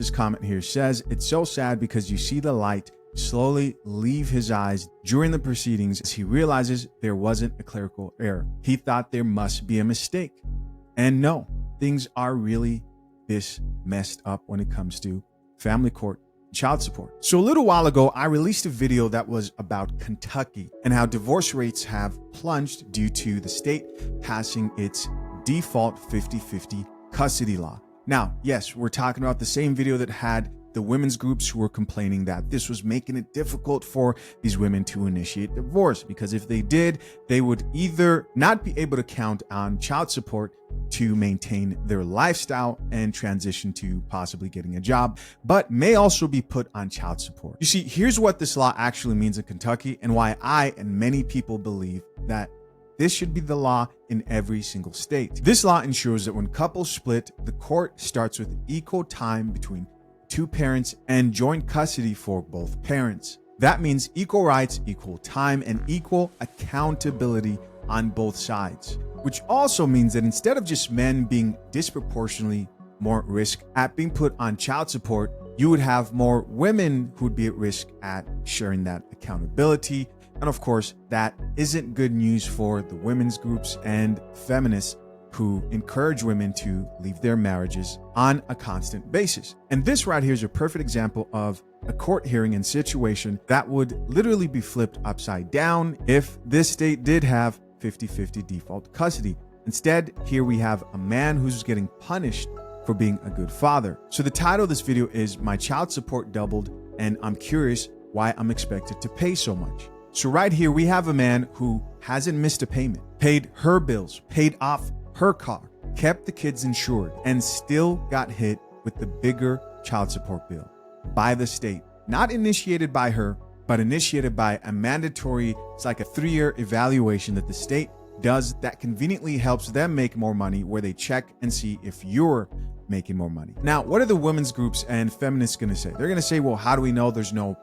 This comment here says, it's so sad because you see the light slowly leave his eyes during the proceedings as he realizes there wasn't a clerical error. He thought there must be a mistake. And no, things are really this messed up when it comes to family court, child support. So a little while ago, I released a video that was about Kentucky and how divorce rates have plunged due to the state passing its default 50-50 custody law. Now, yes, we're talking about the same video that had the women's groups who were complaining that this was making it difficult for these women to initiate divorce, because if they did, they would either not be able to count on child support to maintain their lifestyle and transition to possibly getting a job, but may also be put on child support. You see, here's what this law actually means in Kentucky and why I and many people believe that this should be the law in every single state. This law ensures that when couples split, the court starts with equal time between two parents and joint custody for both parents. That means equal rights, equal time, and equal accountability on both sides, which also means that instead of just men being disproportionately more at risk at being put on child support, you would have more women who'd be at risk at sharing that accountability. And of course, that isn't good news for the women's groups and feminists who encourage women to leave their marriages on a constant basis. And this right here is a perfect example of a court hearing and situation that would literally be flipped upside down if this state did have 50-50 default custody. Instead, here we have a man who's getting punished for being a good father. So the title of this video is My Child Support Doubled, and I'm curious why I'm expected to pay so much. So right here, we have a man who hasn't missed a payment, paid her bills, paid off her car, kept the kids insured, and still got hit with the bigger child support bill by the state. Not initiated by her, but initiated by a mandatory, it's like a 3-year evaluation that the state does that conveniently helps them make more money, where they check and see if you're making more money. Now, what are the women's groups and feminists going to say? They're going to say, well, how do we know there's no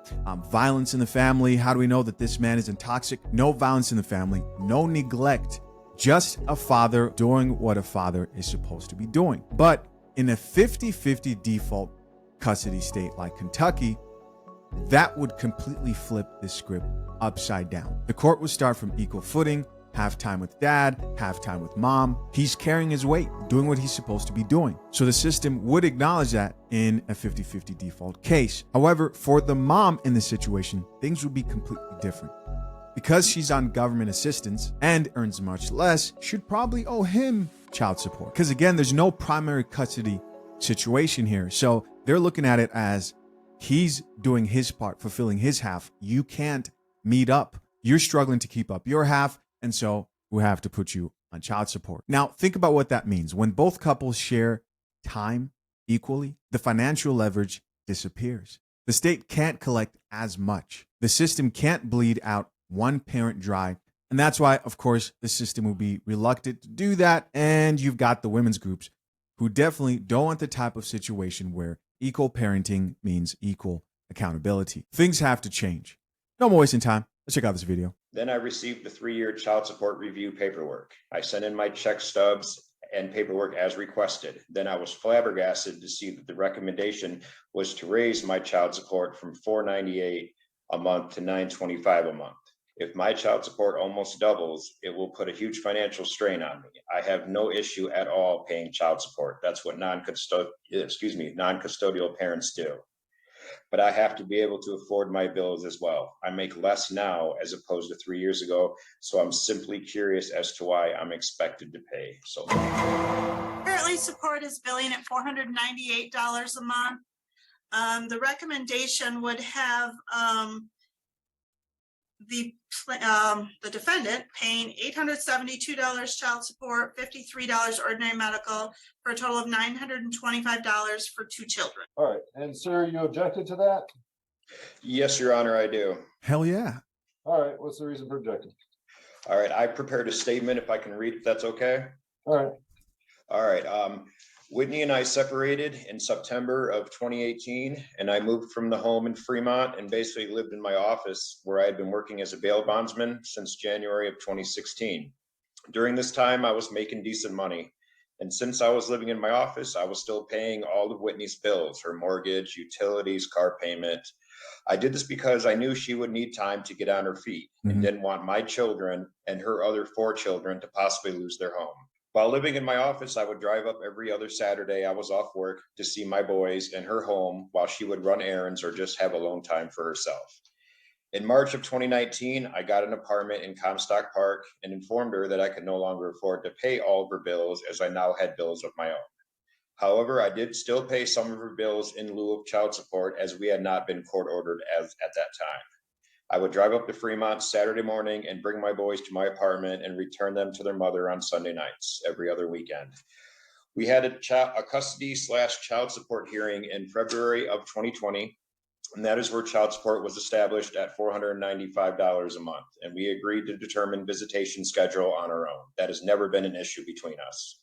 violence in the family? How do we know that this man isn't toxic? No violence in the family, no neglect, just a father doing what a father is supposed to be doing. But in a 50-50 default custody state like Kentucky, that would completely flip this script upside down. The court would start from equal footing, have time with dad, have time with mom. He's carrying his weight, doing what he's supposed to be doing. So the system would acknowledge that in a 50-50 default case. However, for the mom in this situation, things would be completely different. Because she's on government assistance and earns much less, she'd probably owe him child support. Because again, there's no primary custody situation here. So they're looking at it as he's doing his part, fulfilling his half. You can't meet up. You're struggling to keep up your half. And so we have to put you on child support. Now, think about what that means. When both couples share time equally, the financial leverage disappears. The state can't collect as much. The system can't bleed out one parent dry. And that's why, of course, the system will be reluctant to do that. And you've got the women's groups who definitely don't want the type of situation where equal parenting means equal accountability. Things have to change. No more wasting time. Let's check out this video. Then I received the 3-year child support review paperwork. I sent in my check stubs and paperwork as requested. Then I was flabbergasted to see that the recommendation was to raise my child support from $498 a month to $925 a month. If my child support almost doubles, it will put a huge financial strain on me. I have no issue at all paying child support. That's what non-custodial parents do. But I have to be able to afford my bills as well. I make less now as opposed to 3 years ago, so I'm simply curious as to why I'm expected to pay so much. Currently, support is billing at $498 a month. The recommendation would have the defendant paying $872 child support, $53 ordinary medical, for a total of $925 for 2 children. All right. And sir, you objected to that? Yes, Your Honor, I do. Hell yeah. All right. What's the reason for objecting? All right. I prepared a statement, if I can read, if that's okay. All right. All right. Whitney and I separated in September of 2018, and I moved from the home in Fremont and basically lived in my office where I had been working as a bail bondsman since January of 2016. During this time, I was making decent money. And since I was living in my office, I was still paying all of Whitney's bills, her mortgage, utilities, car payment. I did this because I knew she would need time to get on her feet and Mhm. didn't want my children and her other 4 children to possibly lose their home. While living in my office, I would drive up every other Saturday I was off work to see my boys in her home while she would run errands or just have alone time for herself. In March of 2019, I got an apartment in Comstock Park and informed her that I could no longer afford to pay all of her bills as I now had bills of my own. However, I did still pay some of her bills in lieu of child support as we had not been court ordered as at that time. I would drive up to Fremont Saturday morning and bring my boys to my apartment and return them to their mother on Sunday nights every other weekend. We had a custody/child support hearing in February of 2020, and that is where child support was established at $495 a month. And we agreed to determine visitation schedule on our own. That has never been an issue between us.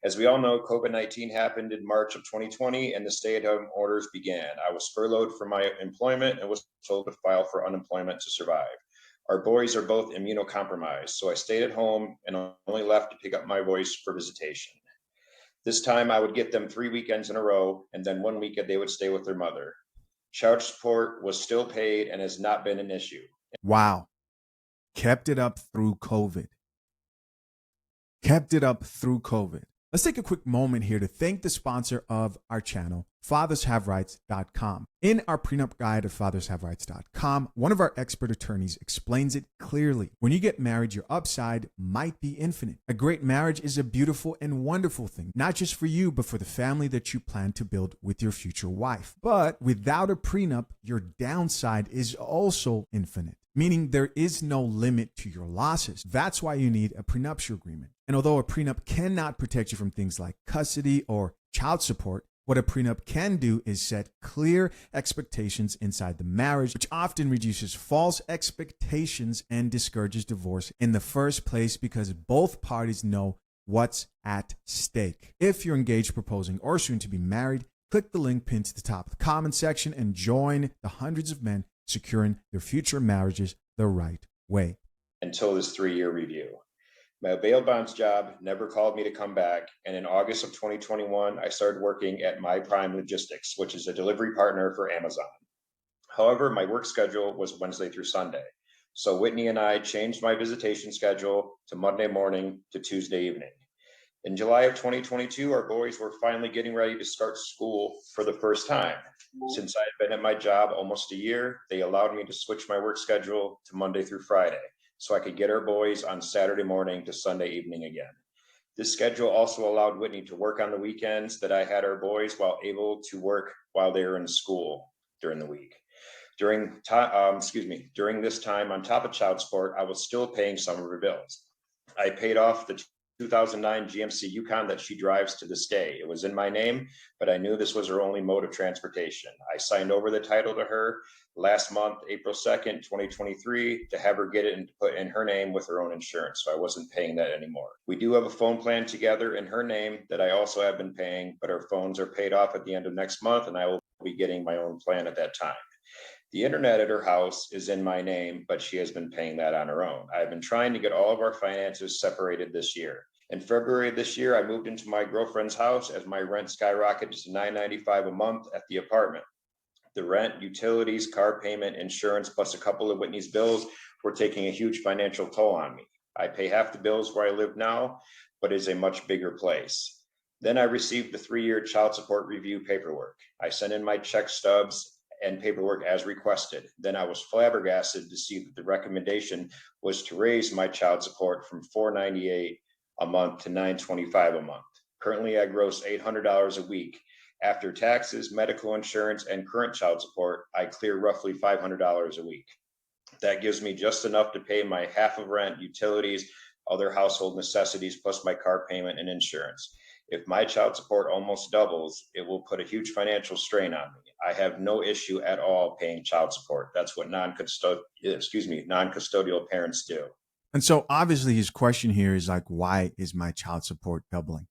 As we all know, COVID-19 happened in March of 2020 and the stay-at-home orders began. I was furloughed from my employment and was told to file for unemployment to survive. Our boys are both immunocompromised, so I stayed at home and only left to pick up my boys for visitation. This time I would get them 3 weekends in a row, and then 1 weekend they would stay with their mother. Child support was still paid and has not been an issue. Wow. Kept it up through COVID. Kept it up through COVID. Let's take a quick moment here to thank the sponsor of our channel, FathersHaveRights.com. In our prenup guide at FathersHaveRights.com, one of our expert attorneys explains it clearly. When you get married, your upside might be infinite. A great marriage is a beautiful and wonderful thing, not just for you, but for the family that you plan to build with your future wife. But without a prenup, your downside is also infinite, meaning there is no limit to your losses. That's why you need a prenuptial agreement. And although a prenup cannot protect you from things like custody or child support, what a prenup can do is set clear expectations inside the marriage, which often reduces false expectations and discourages divorce in the first place because both parties know what's at stake. If you're engaged, proposing, or soon to be married, click the link pinned to the top of the comment section and join the hundreds of men securing their future marriages the right way. Until this 3-year review. My bail bonds job never called me to come back, and in August of 2021, I started working at My Prime Logistics, which is a delivery partner for Amazon. However, my work schedule was Wednesday through Sunday, so Whitney and I changed my visitation schedule to Monday morning to Tuesday evening. In July of 2022, our boys were finally getting ready to start school for the first time. Since I had been at my job almost a year, they allowed me to switch my work schedule to Monday through Friday, so I could get our boys on Saturday morning to Sunday evening again. This schedule also allowed Whitney to work on the weekends that I had our boys while able to work while they were in school during the week. During this time, on top of child support, I was still paying some of her bills. I paid off the 2009 GMC Yukon that she drives to this day. It was in my name, but I knew this was her only mode of transportation. I signed over the title to her last month, April 2nd, 2023, to have her get it and put in her name with her own insurance, so I wasn't paying that anymore. We do have a phone plan together in her name that I also have been paying, but our phones are paid off at the end of next month, and I will be getting my own plan at that time. The internet at her house is in my name, but she has been paying that on her own. I've been trying to get all of our finances separated this year. In February of this year, I moved into my girlfriend's house as my rent skyrocketed to $995 a month at the apartment. The rent, utilities, car payment, insurance, plus a couple of Whitney's bills were taking a huge financial toll on me. I pay half the bills where I live now, but it's a much bigger place. Then I received the 3-year child support review paperwork. I sent in my check stubs and paperwork as requested. Then I was flabbergasted to see that the recommendation was to raise my child support from $498 a month to $925 a month. Currently, I gross $800 a week. After taxes, medical insurance, and current child support, I clear roughly $500 a week. That gives me just enough to pay my half of rent, utilities, other household necessities, plus my car payment and insurance. If my child support almost doubles, it will put a huge financial strain on me. I have no issue at all paying child support. That's what non-custodial parents do. And so obviously his question here is like, why is my child support doubling?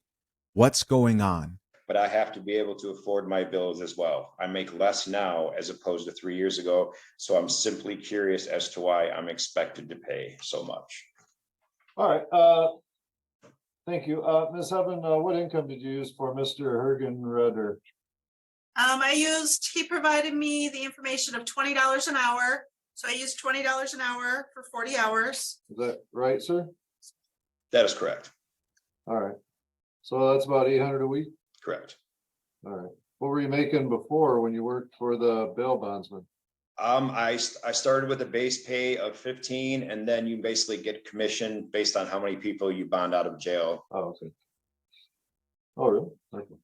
What's going on? But I have to be able to afford my bills as well. I make less now as opposed to 3 years ago. So I'm simply curious as to why I'm expected to pay so much. All right. Thank you. Ms. Evan, what income did you use for Mr. Hergenreder? He provided me the information of $20 an hour. So I used $20 an hour for 40 hours. Is that right, sir? That is correct. All right. So that's about 800 a week? Correct. All right. What were you making before when you worked for the bail bondsman? I started with a base pay of 15, and then you basically get commission based on how many people you bond out of jail. Oh, okay. Oh, really? Okay.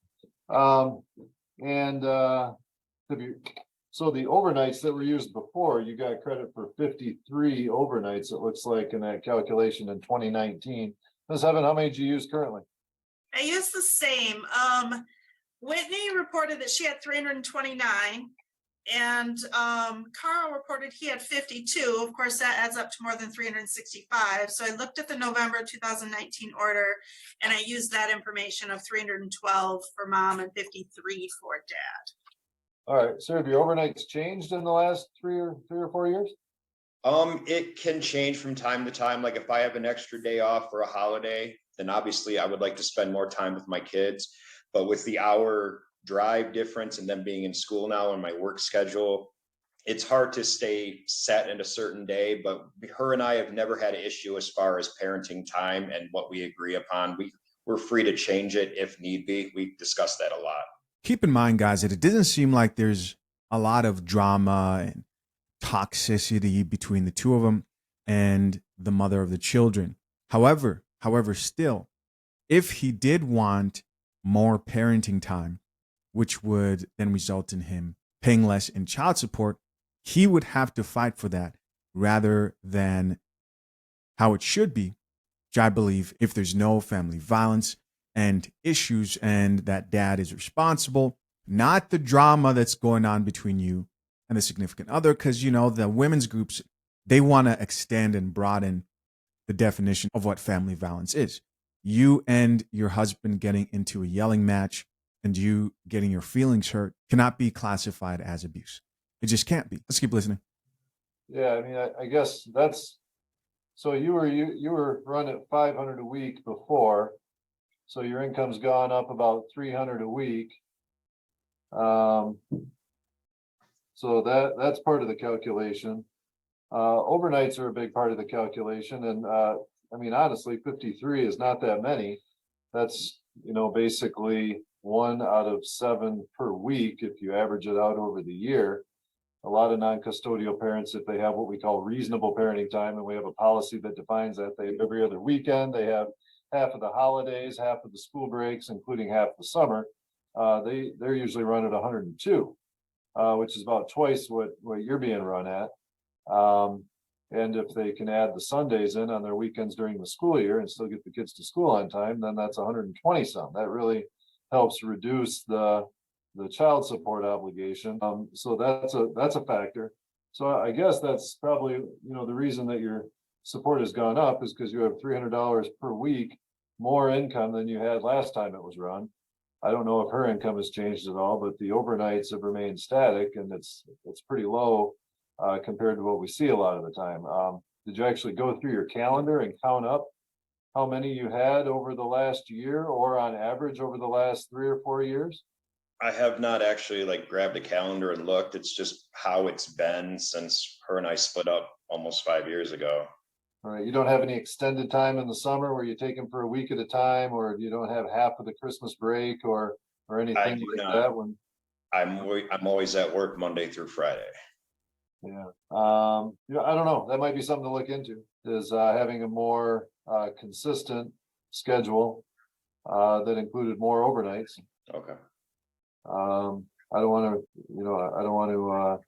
So the overnights that were used before, you got credit for 53 overnights, it looks like, in that calculation in 2019. Ms. Evan, how many did you use currently? I used the same. Whitney reported that she had 329. And Carl reported he had 52. Of course, that adds up to more than 365. So I looked at the November 2019 order and I used that information of 312 for mom and 53 for dad. All right, sir, have your overnights changed in the last three or 4 years? It can change from time to time. Like if I have an extra day off for a holiday, then obviously I would like to spend more time with my kids. But with the hour drive difference and then being in school now and my work schedule, it's hard to stay set in a certain day. But her and I have never had an issue as far as parenting time and what we agree upon. We're free to change it if need be. We discuss that a lot. Keep in mind, guys, that it doesn't seem like there's a lot of drama and toxicity between the two of them and the mother of the children. However, still, if he did want more parenting time, which would then result in him paying less in child support, he would have to fight for that rather than how it should be, which I believe if there's no family violence and issues and that dad is responsible, not the drama that's going on between you and the significant other, because, you know, the women's groups, they want to extend and broaden the definition of what family violence is. You and your husband getting into a yelling match and you getting your feelings hurt cannot be classified as abuse. It just can't be. Let's keep listening. Yeah, I mean, I guess that's, so you were run at 500 a week before, so your income's gone up about 300 a week. So that's part of the calculation. Overnights are a big part of the calculation, and I mean, honestly, 53 is not that many. That's, you know, basically 1 out of 7 per week if you average it out over the year. A lot of non-custodial parents, if they have what we call reasonable parenting time, and we have a policy that defines that, they every other weekend, they have half of the holidays, half of the school breaks, including half the summer. They're usually run at 102, which is about twice what you're being run at. And if they can add the Sundays in on their weekends during the school year and still get the kids to school on time, then that's 120 some. That really helps reduce the child support obligation. So that's a factor. So I guess that's probably, you know, the reason that your support has gone up is because you have $300 per week more income than you had last time it was run. I don't know if her income has changed at all, but the overnights have remained static, and it's pretty low compared to what we see a lot of the time. Did you actually go through your calendar and count up how many you had over the last year, or on average over the last 3 or 4 years? I have not actually grabbed a calendar and looked. It's just how it's been since her and I split up almost 5 years ago. All right, you don't have any extended time in the summer where you take them for a week at a time, or you don't have half of the Christmas break or anything do like not. that one? I'm always at work Monday through Friday. Yeah. You know, I don't know. That might be something to look into, is having a more consistent schedule that included more overnights. Okay. I don't want to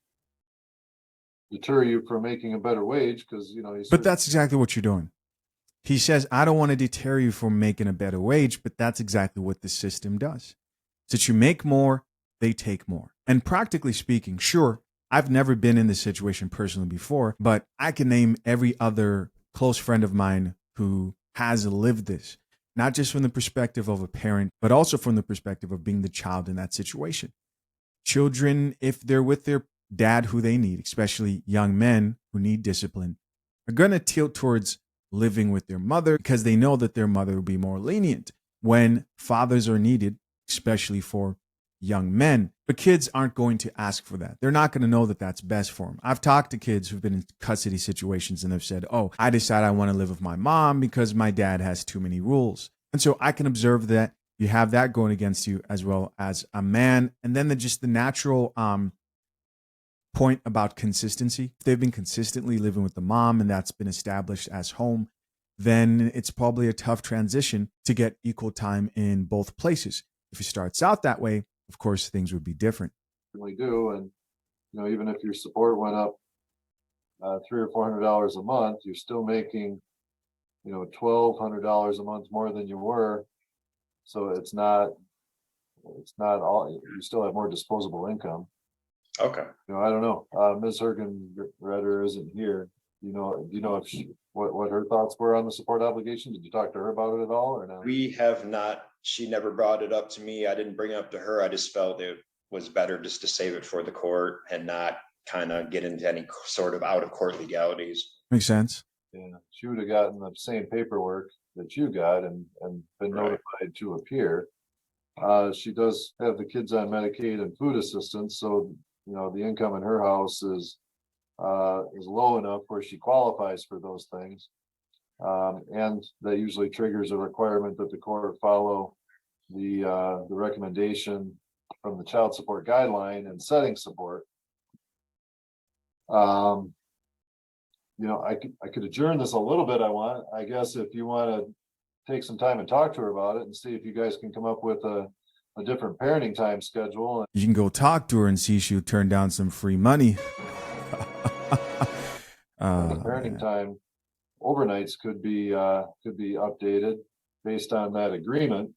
deter you from making a better wage, because, you know, But that's exactly what you're doing. He says, I don't want to deter you from making a better wage, but that's exactly what the system does. Since you make more, they take more. And practically speaking, sure, I've never been in this situation personally before, but I can name every other close friend of mine who has lived this, not just from the perspective of a parent, but also from the perspective of being the child in that situation. Children, if they're with their dad who they need, especially young men who need discipline, are going to tilt towards living with their mother because they know that their mother will be more lenient when fathers are needed, especially for young men. But kids aren't going to ask for that. They're not going to know that that's best for them. I've talked to kids who've been in custody situations and they've said, oh, I decide I want to live with my mom because my dad has too many rules. And so I can observe that you have that going against you as well as a man. And then just the natural point about consistency. If they've been consistently living with the mom and that's been established as home, then it's probably a tough transition to get equal time in both places. If it starts out that way, of course, things would be different. We do, and even if your support went up $300 or $400 a month, you're still making $1,200 a month more than you were. So it's not all. You still have more disposable income. Okay. I don't know. Ms. Hergenreder isn't here. Do you know if what her thoughts were on the support obligation? Did you talk to her about it at all or not? We have not. She never brought it up to me. I didn't bring it up to her. I just felt it was better just to save it for the court and not kind of get into any sort of out of court legalities. Makes sense. Yeah, she would have gotten the same paperwork that you got and been notified to appear. She does have the kids on Medicaid and food assistance, so the income in her house is low enough where she qualifies for those things. And that usually triggers a requirement that the court follow the recommendation from the child support guideline and setting support. I could adjourn this a little bit. I guess if you want to take some time and talk to her about it and see if you guys can come up with a different parenting time schedule. You can go talk to her and see if she'll turn down some free money. The parenting time overnights could be updated based on that agreement.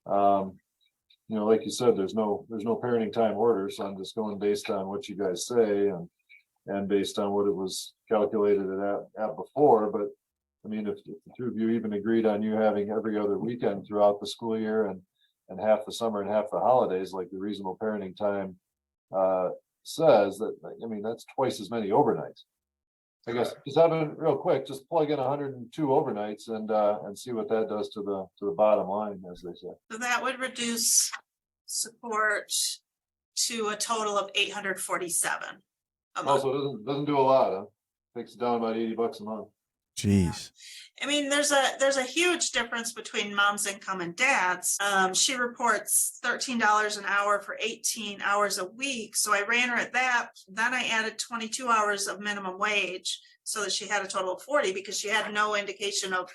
Like you said, there's no parenting time order, so I'm just going based on what you guys say and based on what it was calculated at before. But I mean, if the two of you even agreed on you having every other weekend throughout the school year and half the summer and half the holidays, like the reasonable parenting time says, that, I mean, that's twice as many overnights. I guess just having real quick, just plug in 102 overnights and see what that does to the bottom line, as they say. So that would reduce support to a total of 847 a month. Also, it doesn't do a lot. Huh? Takes it down about $80 a month. Jeez. I mean, there's a huge difference between mom's income and dad's. She reports $13 an hour for 18 hours a week. So I ran her at that. Then I added 22 hours of minimum wage so that she had a total of 40 because she had no indication of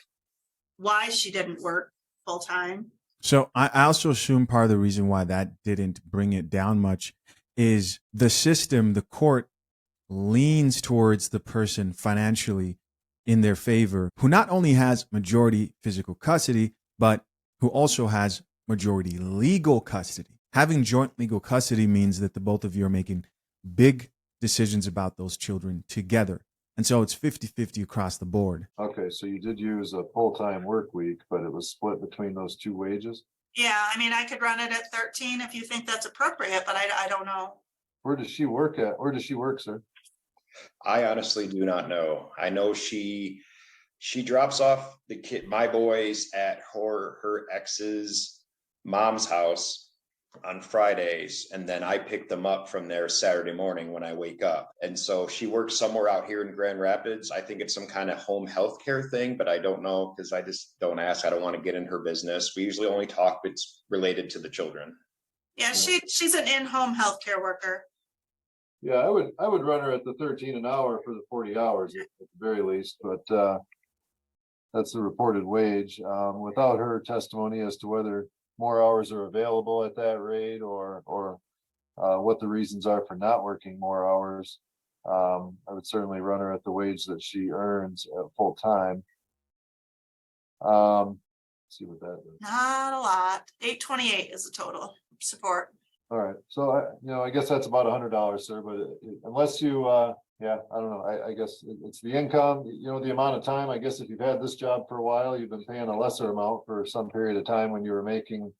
why she didn't work full time. So I also assume part of the reason why that didn't bring it down much is the system, the court leans towards the person financially in their favor, who not only has majority physical custody, but who also has majority legal custody. Having joint legal custody means that the both of you are making big decisions about those children together. And so it's 50-50 across the board. Okay, so you did use a full-time work week, but it was split between those two wages? Yeah, I mean, I could run it at 13 if you think that's appropriate, but I don't know. Where does she work at? Where does she work, sir? I honestly do not know. I know she drops off my boys at her ex's mom's house on Fridays, and then I pick them up from there Saturday morning when I wake up. And so she works somewhere out here in Grand Rapids. I think it's some kind of home health care thing, but I don't know because I just don't ask. I don't want to get in her business. We usually only talk if it's related to the children. Yeah, she's an in-home healthcare worker. Yeah, I would run her at the 13 an hour for the 40 hours at the very least, but that's the reported wage. Without her testimony as to whether more hours are available at that rate or what the reasons are for not working more hours, I would certainly run her at the wage that she earns at full time. See what that is. Not a lot. 828 is the total support. All right, so I guess that's about $100, sir. But unless you, I don't know. I guess it's the income. The amount of time. I guess if you've had this job for a while, you've been paying a lesser amount for some period of time when you were making.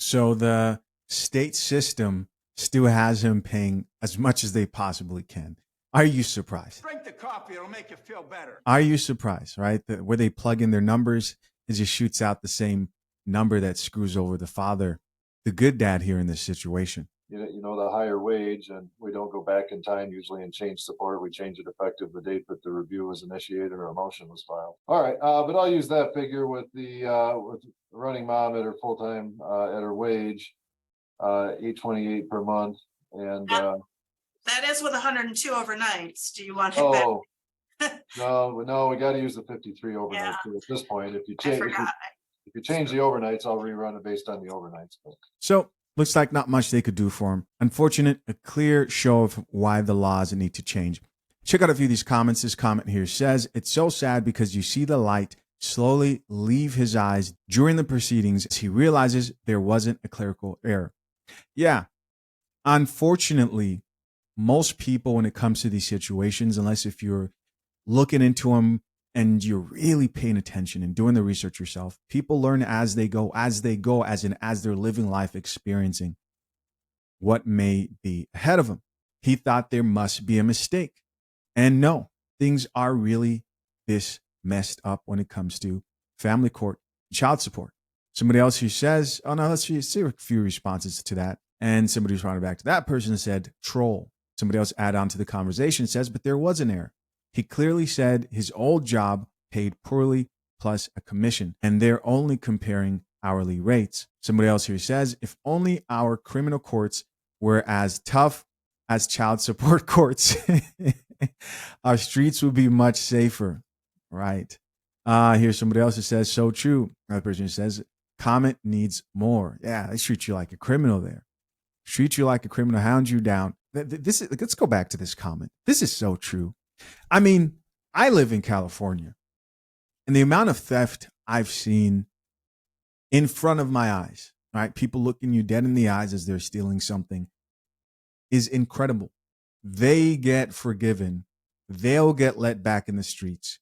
So the state system still has him paying as much as they possibly can. Are you surprised? Drink the coffee, it'll make you feel better. Are you surprised, right? Where they plug in their numbers, it just shoots out the same number that screws over the father, the good dad here in this situation. The higher wage, and we don't go back in time usually and change support. We change it effective the date that the review was initiated or a motion was filed. All right, but I'll use that figure with the running mom at her full-time at her wage, $828 per month, and That is with 102 overnights. Do you want it back? oh no, we got to use the 53 overnights Yeah. at this point. If you I change forgot. if you change the overnights, I'll rerun it based on the overnights. But So looks like not much they could do for him. Unfortunate, a clear show of why the laws need to change. Check out a few of these comments. This comment here says, it's so sad because you see the light slowly leave his eyes during the proceedings as he realizes there wasn't a clerical error. Yeah, unfortunately, most people, when it comes to these situations, unless if you're looking into them and you're really paying attention and doing the research yourself, people learn as they go, as they're living life, experiencing what may be ahead of them. He thought there must be a mistake. And no, things are really this messed up when it comes to family court, child support. Somebody else who says, oh no, let's see a few responses to that. And somebody responded back to that person and said, troll. Somebody else add on to the conversation says, but there was an error. He clearly said his old job paid poorly plus a commission, and they're only comparing hourly rates. Somebody else here says, if only our criminal courts were as tough as child support courts, our streets would be much safer. Right. Here's somebody else who says, so true. Another person who says, comment needs more. Yeah, they treat you like a criminal there. Treat you like a criminal, hound you down. Let's go back to this comment. This is so true. I mean, I live in California, and the amount of theft I've seen in front of my eyes, right? People looking you dead in the eyes as they're stealing something is incredible. They get forgiven. They'll get let back in the streets.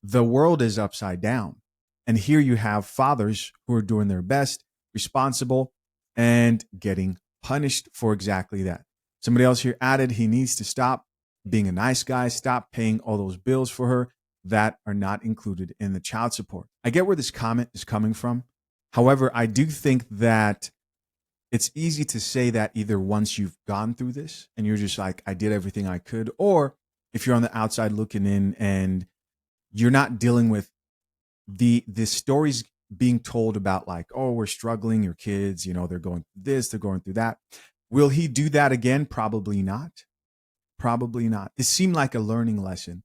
The world is upside down. And here you have fathers who are doing their best, responsible, and getting punished for exactly that. Somebody else here added he needs to stop being a nice guy, stop paying all those bills for her that are not included in the child support. I get where this comment is coming from. However, I do think that it's easy to say that either once you've gone through this and you're just like, I did everything I could, or if you're on the outside looking in and you're not dealing with the stories being told about like, oh, we're struggling, your kids, they're going through this, they're going through that. Will he do that again? Probably not. Probably not. It seemed like a learning lesson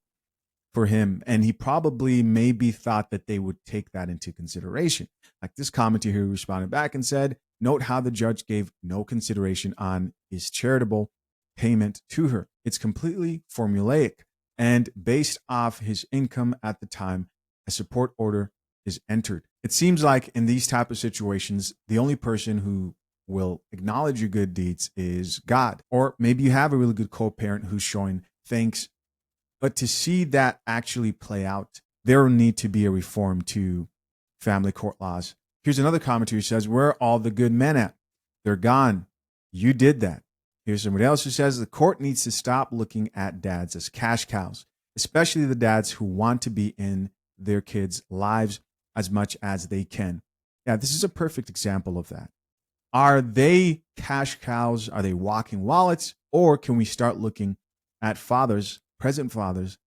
for him. And he probably maybe thought that they would take that into consideration. Like this commenter here responded back and said, note how the judge gave no consideration on his charitable payment to her. It's completely formulaic and based off his income at the time a support order is entered. It seems like in these type of situations, the only person who will acknowledge your good deeds is God. Or maybe you have a really good co-parent who's showing thanks. But to see that actually play out, there will need to be a reform to family court laws. Here's another commenter who says, where are all the good men at? They're gone. You did that. Here's somebody else who says the court needs to stop looking at dads as cash cows, especially the dads who want to be in their kids' lives as much as they can. Yeah, this is a perfect example of that. Are they cash cows? Are they walking wallets? Or can we start looking at fathers, present fathers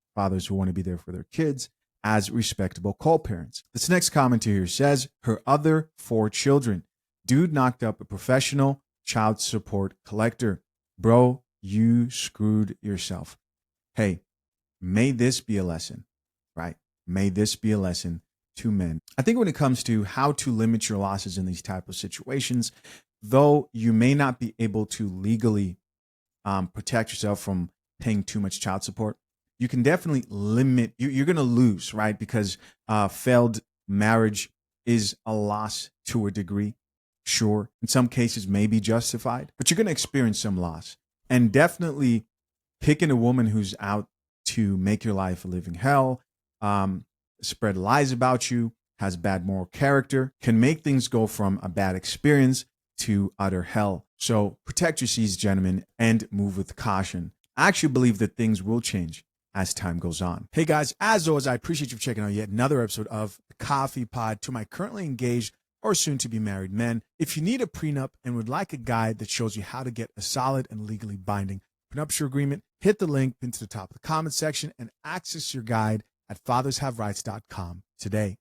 who want to be there for their kids as respectable co-parents? This next commenter here says, her other 4 children. Dude knocked up a professional child support collector. Bro, you screwed yourself. Hey, may this be a lesson, right? May this be a lesson to men. I think when it comes to how to limit your losses in these type of situations, though you may not be able to legally protect yourself from paying too much child support, you can definitely limit. You're going to lose, right? Because failed marriage is a loss to a degree. Sure, in some cases may be justified, but you're going to experience some loss. And definitely picking a woman who's out to make your life a living hell, spread lies about you, has bad moral character, can make things go from a bad experience to utter hell. So protect your seas, gentlemen, and move with caution. I actually believe that things will change as time goes on. Hey guys, as always, I appreciate you checking out yet another episode of the Coffee Pod. To my currently engaged or soon to be married men, if you need a prenup and would like a guide that shows you how to get a solid and legally binding prenuptial agreement, hit the link pinned to the top of the comment section and access your guide at fathershaverights.com today.